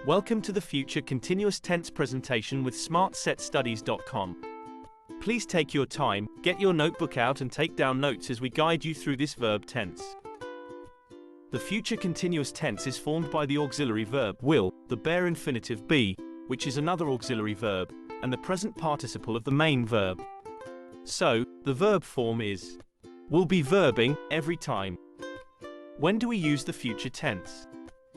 Welcome to the Future Continuous Tense presentation with smartsetstudies.com. Please take your time, get your notebook out and take down notes as we guide you through this verb tense. The future continuous tense is formed by the auxiliary verb will, the bare infinitive be, which is another auxiliary verb, and the present participle of the main verb. So, the verb form is will be verbing every time. When do we use the future tense?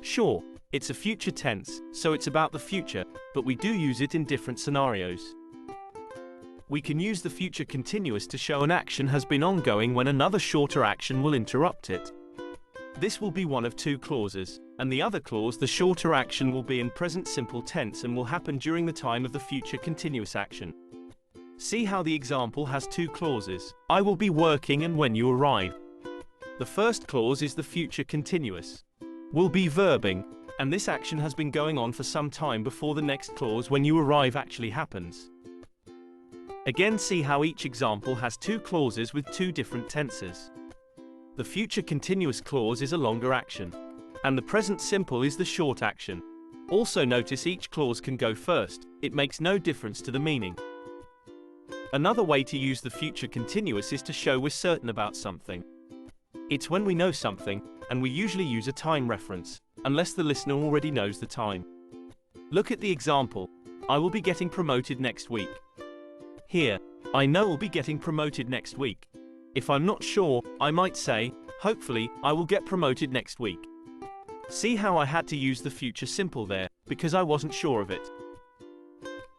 Sure, it's a future tense, so it's about the future, but we do use it in different scenarios. We can use the future continuous to show an action has been ongoing when another shorter action will interrupt it. This will be one of two clauses, and the other clause, the shorter action, will be in present simple tense and will happen during the time of the future continuous action. See how the example has two clauses, I will be working and when you arrive. The first clause is the future continuous. Will be verbing, and this action has been going on for some time before the next clause when you arrive actually happens. Again, see how each example has two clauses with two different tenses. The future continuous clause is a longer action, and the present simple is the short action. Also notice each clause can go first, it makes no difference to the meaning. Another way to use the future continuous is to show we're certain about something. It's when we know something, and we usually use a time reference, unless the listener already knows the time. Look at the example, I will be getting promoted next week. Here, I know I'll be getting promoted next week. If I'm not sure, I might say, hopefully, I will get promoted next week. See how I had to use the future simple there, because I wasn't sure of it.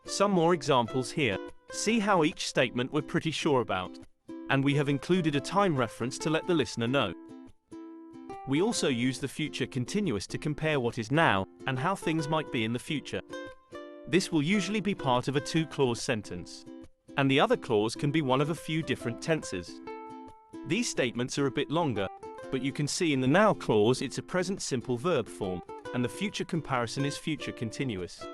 Some more examples here. See how each statement we're pretty sure about. And we have included a time reference to let the listener know. We also use the future continuous to compare what is now, and how things might be in the future. This will usually be part of a two-clause sentence. And the other clause can be one of a few different tenses. These statements are a bit longer, but you can see in the now clause it's a present simple verb form, and the future comparison is future continuous.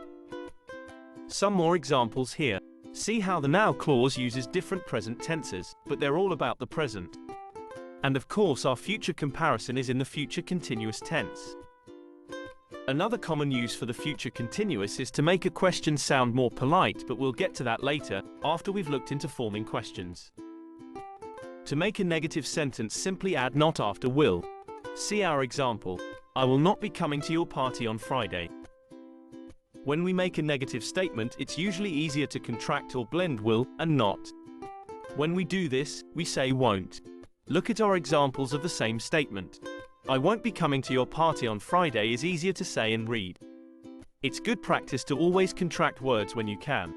Some more examples here. See how the now clause uses different present tenses, but they're all about the present. And of course our future comparison is in the future continuous tense. Another common use for the future continuous is to make a question sound more polite, but we'll get to that later, after we've looked into forming questions. To make a negative sentence, simply add not after will. See our example, I will not be coming to your party on Friday. When we make a negative statement, it's usually easier to contract or blend will and not. When we do this, we say won't. Look at our examples of the same statement. I won't be coming to your party on Friday is easier to say and read. It's good practice to always contract words when you can.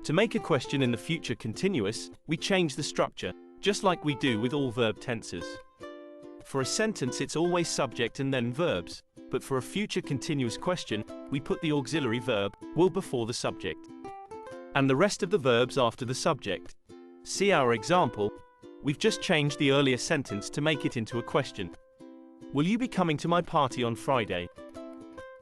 To make a question in the future continuous, we change the structure, just like we do with all verb tenses. For a sentence it's always subject and then verbs, but for a future continuous question, we put the auxiliary verb, will, before the subject. And the rest of the verbs after the subject. See our example. We've just changed the earlier sentence to make it into a question. Will you be coming to my party on Friday?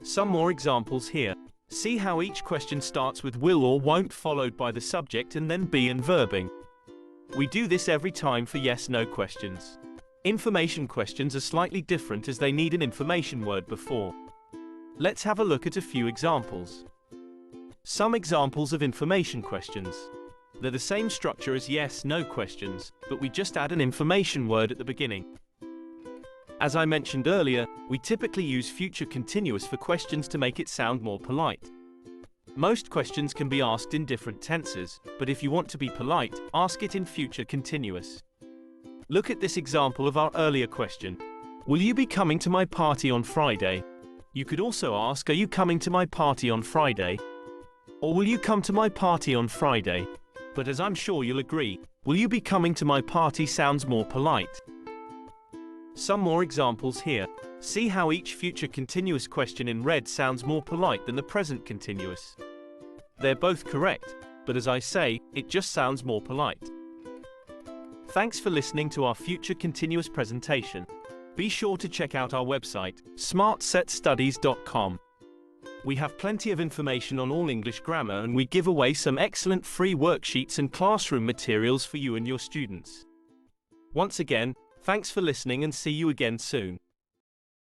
Some more examples here. See how each question starts with will or won't followed by the subject and then be and verbing. We do this every time for yes/no questions. Information questions are slightly different as they need an information word before. Let's have a look at a few examples. Some examples of information questions. They're the same structure as yes/no questions, but we just add an information word at the beginning. As I mentioned earlier, we typically use future continuous for questions to make it sound more polite. Most questions can be asked in different tenses, but if you want to be polite, ask it in future continuous. Look at this example of our earlier question. Will you be coming to my party on Friday? You could also ask, are you coming to my party on Friday? Or will you come to my party on Friday? But as I'm sure you'll agree, will you be coming to my party sounds more polite. Some more examples here. See how each future continuous question in red sounds more polite than the present continuous. They're both correct, but as I say, it just sounds more polite. Thanks for listening to our future continuous presentation. Be sure to check out our website, smartsetstudies.com. We have plenty of information on all English grammar and we give away some excellent free worksheets and classroom materials for you and your students. Once again, thanks for listening and see you again soon.